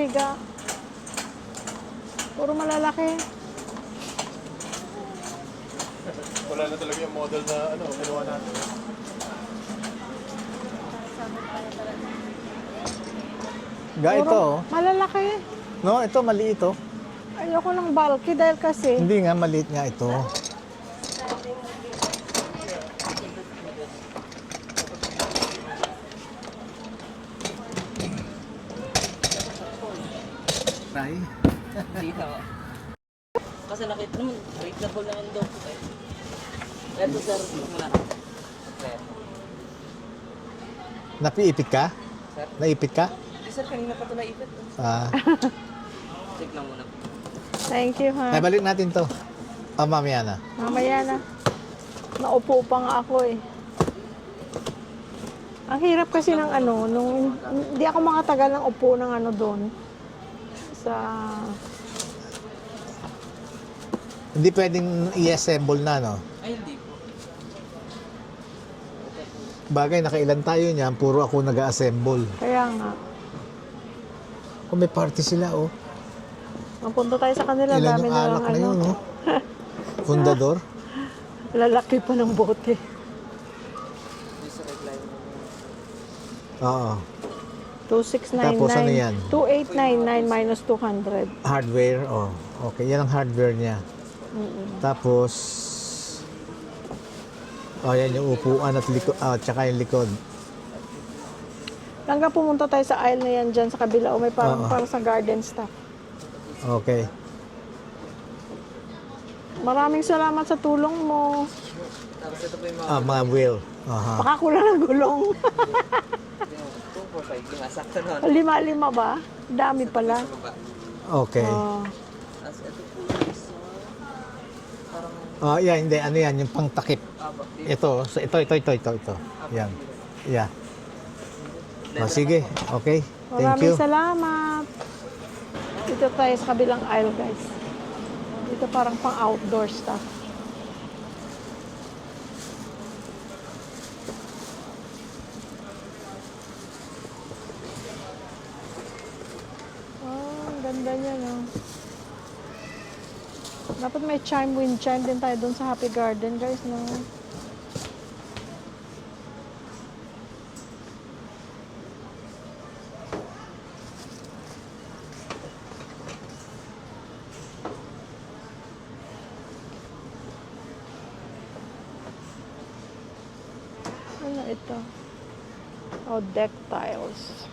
nakahiga. Puro malalaki. Wala na talaga yung model na kinuha natin. Ito. Malalaki. No, ito maliit oh. Ayoko ng bulky dahil kasi Hindi nga, maliit nga ito. Tay. Dito. Kasi nakita naman, reasonable naman daw po tayo. Ito sir, muna. Napiipit ka? Sir? Naipit ka? Hindi sir, kanina pa ito naipit. Ah. Check lang muna. thank you ha. Ay, balik natin to. Mamaya na. Mamaya na. Naupo pa nga ako eh. Ang hirap kasi ng nung hindi ako makatagal ng upo ng doon. Sa Hindi pwedeng i-assemble na, no? Ay, hindi po. Bagay, nakailan tayo niyan, puro ako nag-assemble. kaya nga. Kung may party sila, oh. Mapunta tayo sa kanila, Ilan dami yung na alak lang na yun, oh. Fundador. lalaki pa ng bote. Hindi sir, reply mo. Oo. 2699. Tapos ano yan? 2899 minus 200. Hardware, oh. Okay, yan ang hardware niya. Tapos, oh, yan yung upuan at likod, tsaka yung likod. Hanggang pumunta tayo sa aisle na yan dyan sa kabila. O may parang, Oo. parang sa garden stuff. Okay. Maraming salamat sa tulong mo. Tapos ito po yung mga Mga wheel. Aha. Baka kulang ng gulong. 2, 4, 5, yung asakto nun. Lima-lima ba? Dami pala. Sa baba. Okay. Oh. Tapos ito po is, parang, Oh, yan, hindi. Ano yan? Yung pangtakip. dito. Ito. Yan. Yeah. Oh, sige. Okay. Thank Maraming you. salamat. Dito tayo sa kabilang aisle, guys. Dito parang pang outdoor stuff. Oh, ang ganda niya, no? Dapat may chime, wind chime din tayo dun sa Happy Garden, guys, no? Ano ito? Oh, deck tiles.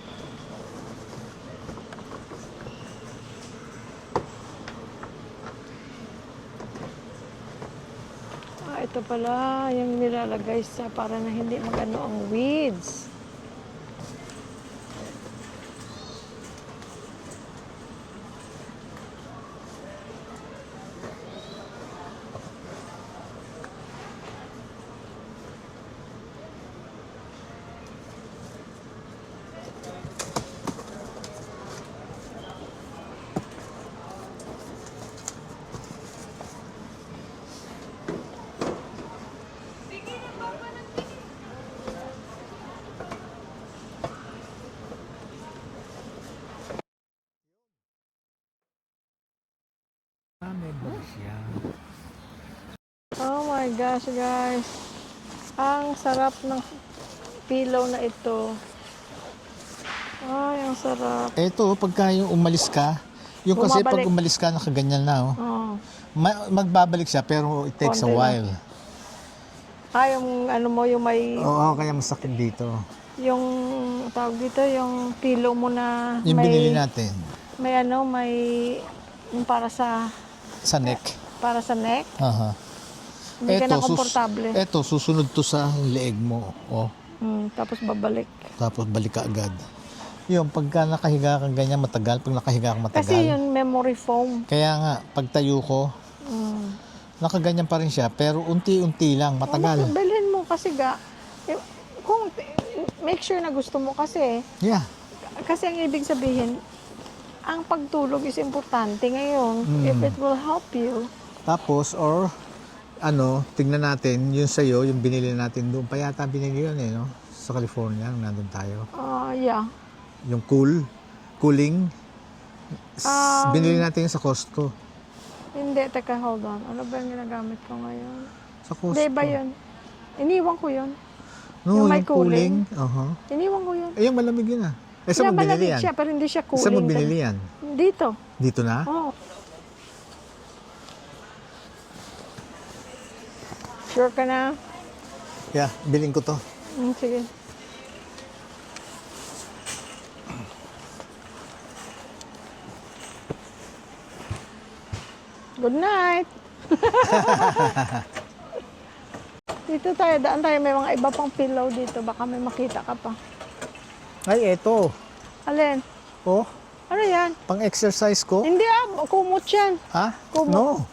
Ito pala yung nilalagay sa para na hindi magano ang weeds. Oh my gosh, guys. Ang sarap ng pillow na ito. Ay, ang sarap. Ito, pagka yung umalis ka, yung kasi pag Bumabalik. umalis ka, nakaganyan na, oh. Oh. Magbabalik siya, pero it takes a Konti lang. while. Yung ano mo, yung may, Oo, kaya masakit dito. yung, tawag dito, yung pillow mo na Yung may, binili natin, may, yung para sa sa neck. Aha. Hindi ka na komportable. Eto, susunod to sa leeg mo. Oh. Tapos babalik. Tapos balik ka agad. Yung pagka nakahiga kang ganyan matagal, pag nakahiga kang matagal. Kasi yung memory foam. Kaya nga, pagtayo ko, nakaganyan pa rin siya, pero unti-unti lang, matagal. Bilhin mo kasi kung make sure na gusto mo kasi. Yeah. Kasi ang ibig sabihin, ang pagtulog is importante ngayon. If it will help you. Tapos, or, tignan natin, yung sa'yo, yung binili natin doon. Pa yata binili yun no? Sa California, nandun tayo. Yeah. Yung cooling. Binili natin yun sa Costco. Hindi, teka, hold on. Ano ba yung ginagamit ko ngayon? Sa Costco. Hindi ba yun? Iniwan ko yun. No, Yung may yung cooling. Iniwan ko yun. Eh, yung malamig yun ah. Eh, saan mo binili malamig yan? siya, pero hindi siya cooling. Saan mo binili yan? Dito. Dito na? Oh. Sure ka na? Yeah, biling ko to. Sige. Good night. Dito tayo, daan tayo. May mga iba pang pillow dito. Baka may makita ka pa. Ay, eto. Alin? Oh, Ano yan? pang-exercise ko. Hindi kumot yan. Ha? Kumot. No.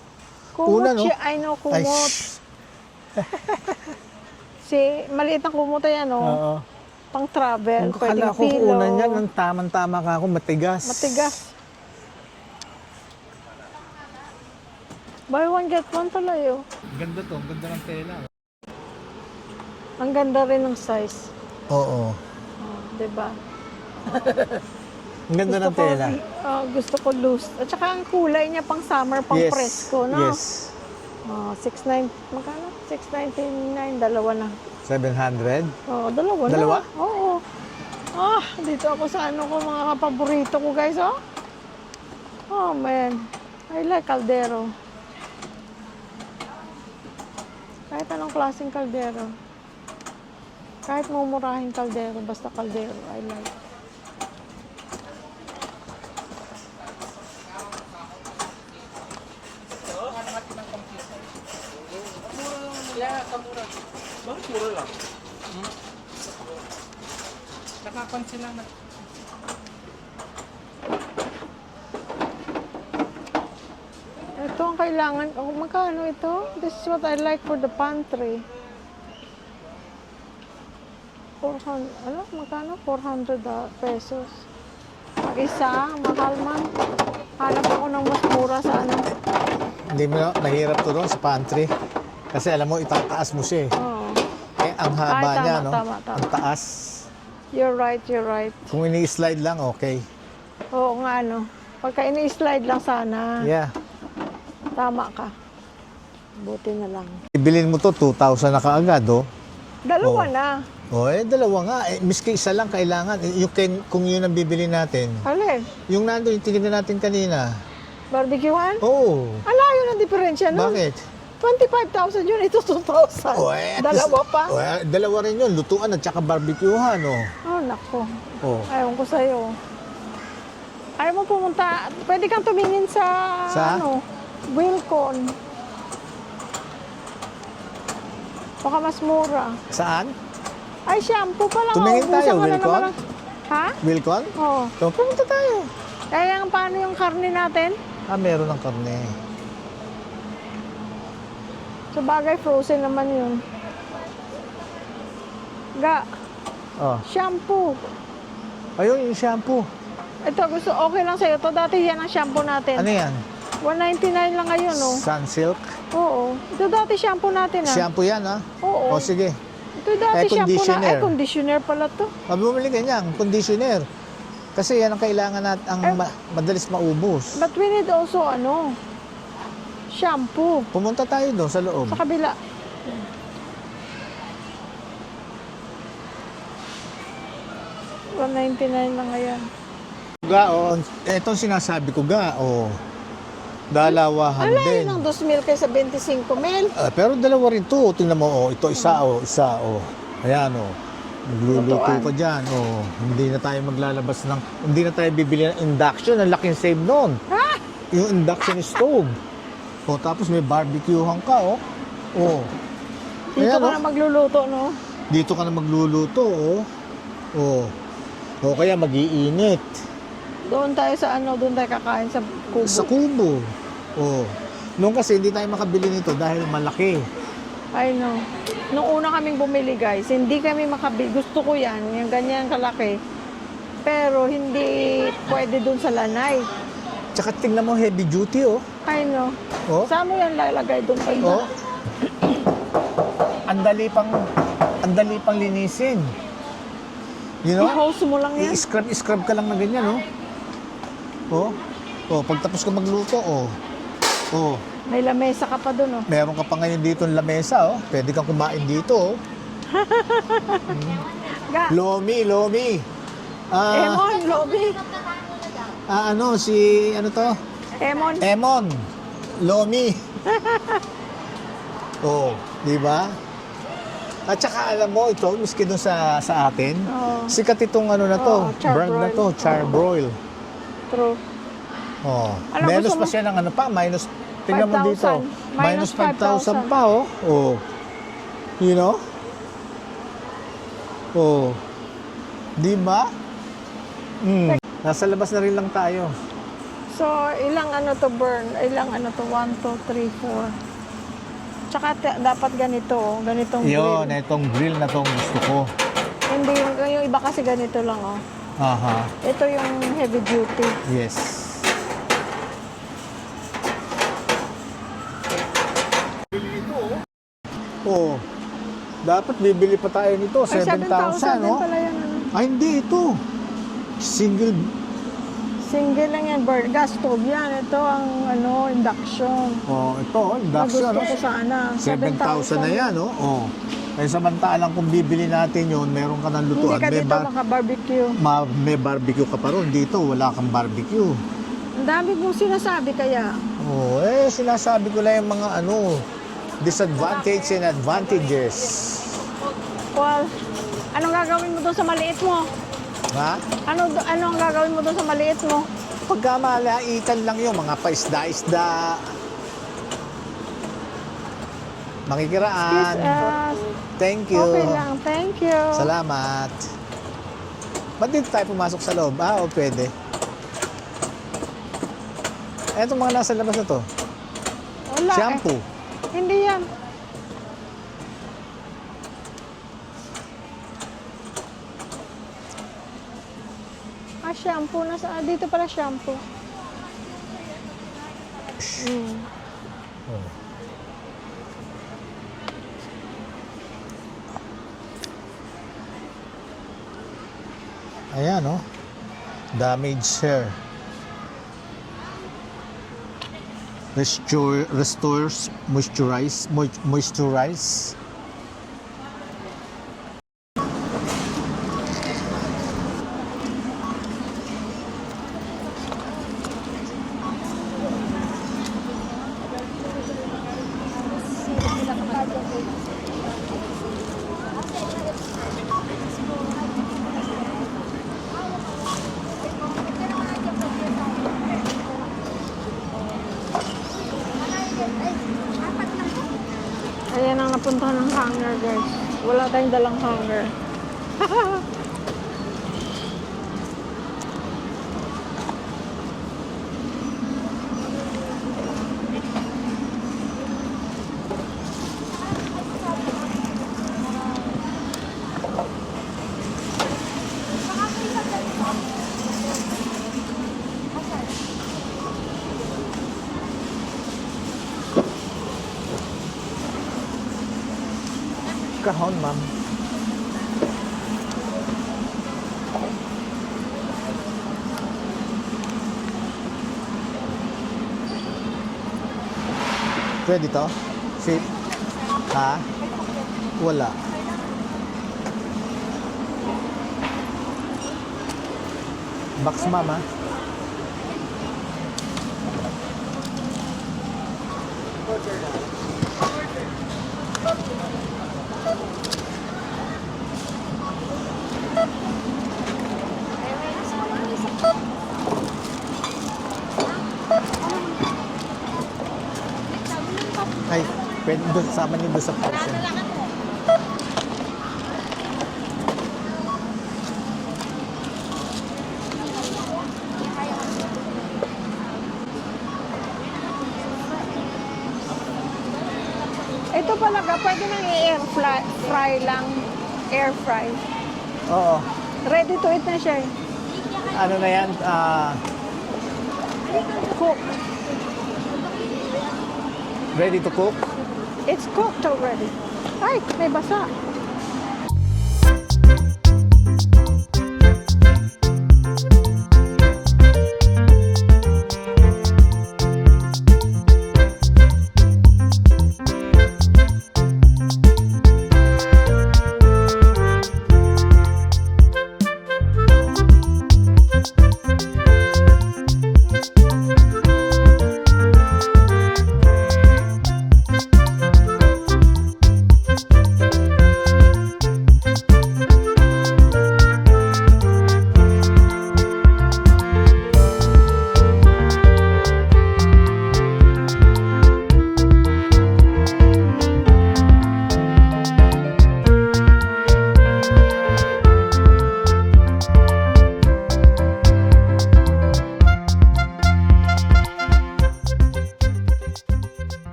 Kumot Una, no? siya. I know, Ay, kumot. shh. Maliit na kumot yan, oh. Oo. Pang travel. Kung akala ko pillow. una niyan, ang tamang-tama ka ako, matigas. Matigas. Buy one, get one pala yun. Ganda to, ganda ng tela. Ang ganda rin ng size. Oo. Oh, diba? Ang ganda ng tela. Gusto ko loose. At saka ang kulay niya pang summer, pang Yes. presko, no? Yes. 6.9, magkano? 6.99, dalawa na. 700. Dalawa na. Dalawa? Oo. Dito ako sa mga kapaborito ko, guys, oh. Oh, man. I like kaldero. Kahit anong klaseng kaldero. Kahit mumurahing kaldero, basta kaldero, I like. Bakit mura lang? Nakapansin lang na. Ito ang kailangan. Magkano ito? This is what I like for the pantry. 400, magkano? 400 pesos. Ang isa, mahal man. Hanap ako ng mas mura sa Hindi mo mahirap to doon sa pantry. Kasi alam mo, itataas mo siya eh. Oo. Eh, ang haba Ay, tama, niya, no? tama. Ang taas. You're right, you're right. Kung ini-slide lang, okay. Oo nga, no. Pagka ini-slide lang sana. Yeah. Tama ka. Buti na lang. Ibilin mo to, 2,000 na kaagad, oh. Dalawa Oo. na. Oh, dalawa nga. Miski isa lang kailangan. Kung yun ang bibili natin. Alin? Yung nandun, yung tinignan natin kanina. Barbecuehan? Oo. Alayo ng diferensya nun. Bakit? 25,000 yun, ito 2,000. Oh, at Dalawa least- pa? Oh, dalawa rin yun. Lutuan at saka barbecuehan, oh. Oh, nako. Oh. Ayaw ko sa'yo. Ayaw mo pumunta. Pwede kang tumingin sa, Sa? Wilcon. Baka mas mura. Saan? Ay, shampoo pa lang. Tumingin Ubusan tayo, mo na Wilcon? naman Ha? Wilcon? Oo. So, pumunta tayo. Kaya paano yung karne natin? Meron ng karne. Sa bagay, frozen naman yun. Oh. Shampoo. Ayun, yung shampoo. Ito, okay lang sa'yo. Ito, dati yan ang shampoo natin. Ano yan? 199 lang ngayon, oh. Sunsilk? Oo. Ito dati shampoo natin, ah. Shampoo yan, ha? Oo. O, sige. Ito dati Eh, shampoo na. conditioner. Ay, conditioner pala to. Bumili ka niyan, conditioner. Kasi yan ang kailangan natin, ang madalis maubos. But we need also, shampoo. Pumunta tayo doon sa loob. Sa kabila. $199 lang ngayon. Ga, oh. Itong sinasabi ko, ga, oh. Dalawahan Ala, din. yun ang 2,000 kaysa 25 mil. Pero dalawa rin to. Tingnan mo, oh. Ito, isa, isa, oh. Ayan, oh. Magluluto Totoo. ka dyan, oh. Hindi na tayo maglalabas ng, hindi na tayo bibili ng induction. Ang laking save noon. Ha? Yung induction stove. Oh, tapos may barbecuehan ka, oh. Oh. Dito Ayan, ka oh. na magluluto, no? Dito ka na magluluto, oh. Oh. O kaya mag-iinit. Doon tayo sa doon tayo kakain sa kubo. Sa kubo. Oh. Noon kasi hindi tayo makabili nito dahil malaki. I know. Nung una kaming bumili, guys, hindi kami makabili. Gusto ko yan, yung ganyan kalaki. Pero hindi pwede doon sa Lanay. Tsaka tingnan mo, heavy duty, oh. I know. Oh. Saan mo yan lalagay doon sa Oh. Ang dali pang linisin. You know? I-hose mo lang yan. I-scrub ka lang na ganyan, oh. Oh. Oh, pagtapos ko magluto, oh. Oh, May lamesa ka pa dun, oh. meron ka pa ngayon dito ng lamesa, oh. Pwede kang kumain dito, oh. Lomi. Emon, Lobby. Ano, ano to? Emon. Emon. Lomi. Oh, di ba? At saka alam mo, ito, miski dun sa atin, Oo. sikat itong ano na to, Oo, charbroil. brand na to, charbroil. True. Oh. Ano, Menos gusto pa mo? siya ng ano pa, minus, tingnan mo 5,000. dito, minus 5,000 pa, oh. Oh. You know? Oh. Di ba? Nasa labas na rin lang tayo. So, ilang ano to burn? Ilang ano to? 1, 2, 3, 4. Tsaka dapat ganito, oh. Ganitong Yun, grill. itong grill na tong gusto ko. Hindi, yung iba kasi ganito lang, oh. Aha. Ito yung heavy duty. Yes. Oh. Dapat bibili pa tayo nito, Ay, 7,000, din no? pala yan, ano. Ay, hindi ito. Single. Single lang yan, burn. Gas stove yan. Ito ang ano, induction. Oh, ito, induction, Gusto no? ko sana. 7,000 na yan, no? Oh. Ay, samantalang kung bibili natin yun, meron ka ng lutuan. Hindi ka dito maka-barbecue. May barbecue ka pa ron. Dito, wala kang barbecue. Ang dami mong sinasabi kaya. Oh, sinasabi ko lang yung mga ano, disadvantage and advantages. Well, anong gagawin mo doon sa maliit mo? Ha? Ano ang gagawin mo doon sa maliit mo? Pagka malaitan lang yung mga paisda-isda, makikiraan. Thank you. Okay lang, thank you. Salamat. Ba't dito tayo pumasok sa loob? O pwede. Etong mga nasa labas na to. Wala Shampoo. Hindi yan. Shampoo. Dito pala shampoo. Oh. Ayan, oh. Damaged hair. Restores, moisturize. Ayan ang napuntahan ng hanger, guys. Wala tayong dalang hanger. Kahon, ma'am. Pwede to? Fit? Ha? Wala. Box, ma'am, ha? Ay, pwede doon, sama niyo doon sa portion. Ito palaga, pwede nang i-air fry lang. Air fry. Oo. Ready to eat na siya eh. Ano na yan? Cook. Ready to cook? It's cooked already. Ay, may basa.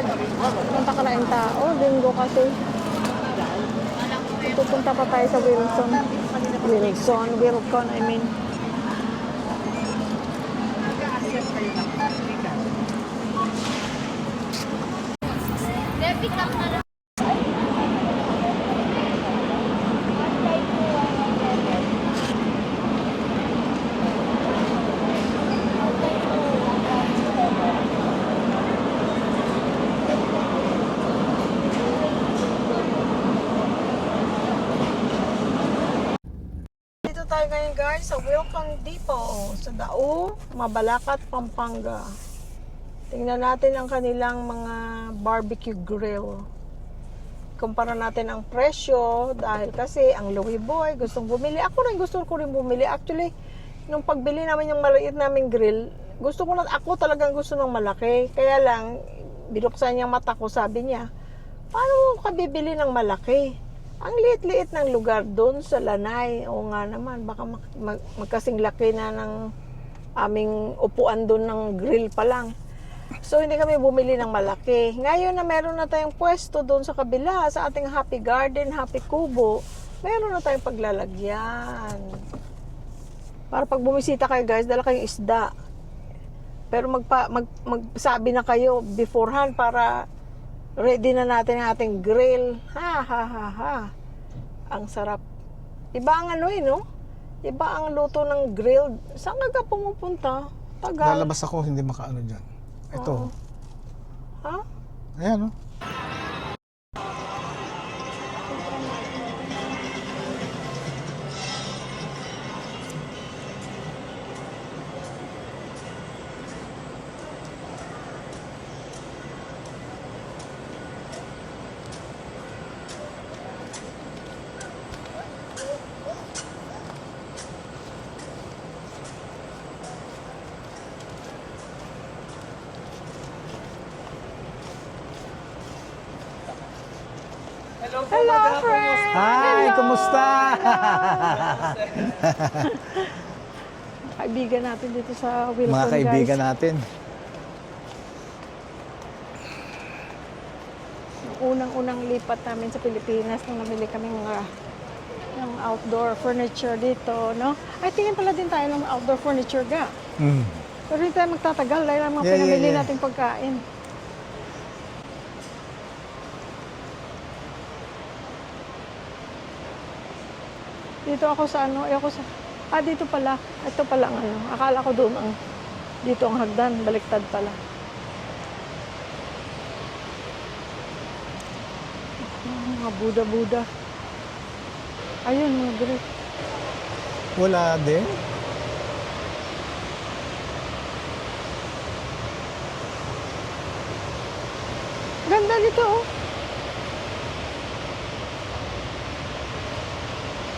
Punta ka na yung tao. Linggo kasi. Pupunta pa tayo sa Wilson. Wilcon, I mean. Dito tayo ngayon guys sa Wilcon Depot sa Dao, Mabalacat, Pampanga. Tingnan natin ang kanilang mga barbecue grill. Kumpara natin ang presyo dahil kasi ang Louie Boy gustong bumili. Ako rin gusto ko rin bumili. Actually, nung pagbili namin yung maliit naming grill, ako talagang gusto ng malaki. Kaya lang, binuksan niya mata ko, sabi niya, paano ka bibili ng malaki? Ang liit-liit ng lugar doon sa Lanay. O nga naman, baka magkasing laki na ng aming upuan doon ng grill pa lang. So, hindi kami bumili ng malaki. Ngayon na meron na tayong pwesto doon sa kabila, sa ating Happy Garden, Happy Kubo, meron na tayong paglalagyan. Para pag bumisita kayo guys, dala kayong isda. Pero magsabi na kayo beforehand para ready na natin ang ating grill. Ha, ha, ha, ha. Ang sarap. Iba ang no? Iba ang luto ng grill. Saan ka pumupunta? Tagal. Lalabas ako, hindi makaano dyan. Ito. Ha? Ayan, oh. Hello, friend! Hi, kumusta? Kaibigan natin dito sa Wilcon, Mga kaibigan guys. natin. Unang-unang lipat namin sa Pilipinas nung namili kami ng outdoor furniture dito, no? Ay, tingin pala din tayo ng outdoor furniture ga. Mm. Pero hindi tayo magtatagal dahil ang mga Yeah, pinamili yeah. nating pagkain. Dito ako sa dito pala. Ito pala ang Akala ko doon dito ang hagdan. Baliktad pala. Mga Buda-Buda. Ayun, mga grip. Wala din. Ganda nito, oh.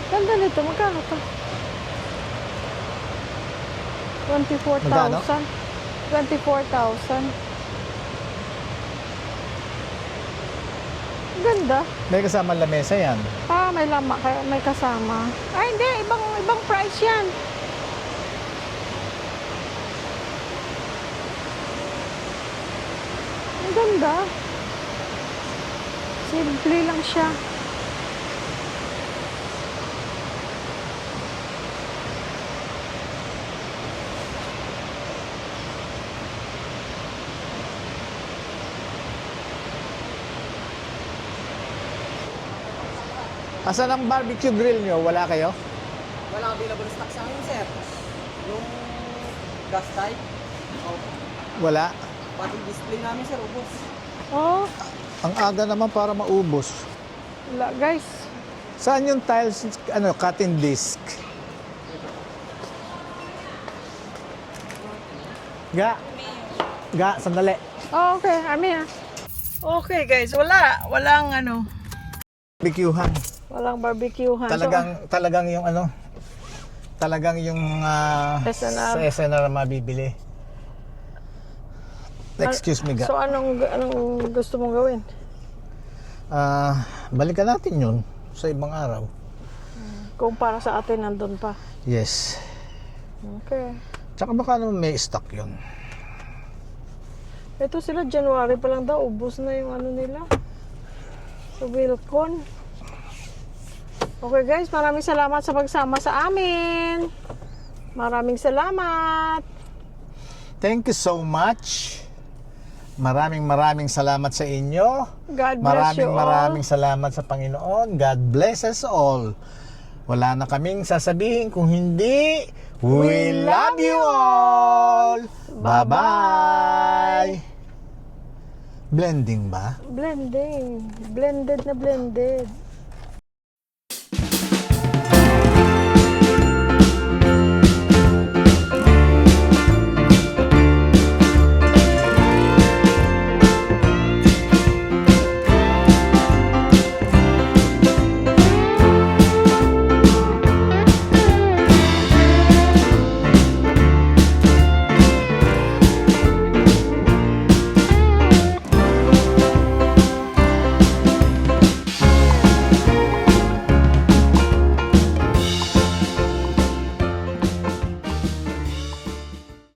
Ganda nito. Magkano to? 24,000. Magkano? 24,000. Ganda. May kasama lamesa yan. May kasama. Ay, hindi. Ibang price yan. Ang ganda. Simple lang siya. Asan ang barbecue grill nyo? Wala kayo? Wala available stock sa akin, sir. Yung gas type, Wala. pati display namin, sir, ubos. Oh, Ang aga naman para maubos. wala, guys. Saan yung tiles, cutting disc? Ga, sandali. Oh, okay. Amin. Okay, guys. Walang Barbecuehan. walang barbecuehan. Talagang yung SNR. sa SNR mabibili. Excuse me, Ga. So, anong gusto mong gawin? Balikan natin yun sa ibang araw. Kung para sa atin, nandun pa. Yes. Okay. Tsaka baka naman may stock yun. Ito sila, January pa lang daw, ubos na yung ano nila. So, Wilcon. Okay guys, maraming salamat sa pagsama sa amin. Maraming salamat. Thank you so much. Maraming salamat sa inyo. God bless you all. Maraming salamat sa Panginoon. God bless us all. Wala na kaming sasabihin kung hindi, we love you all. Bye-bye. Blending ba? Blending. Blended na blended.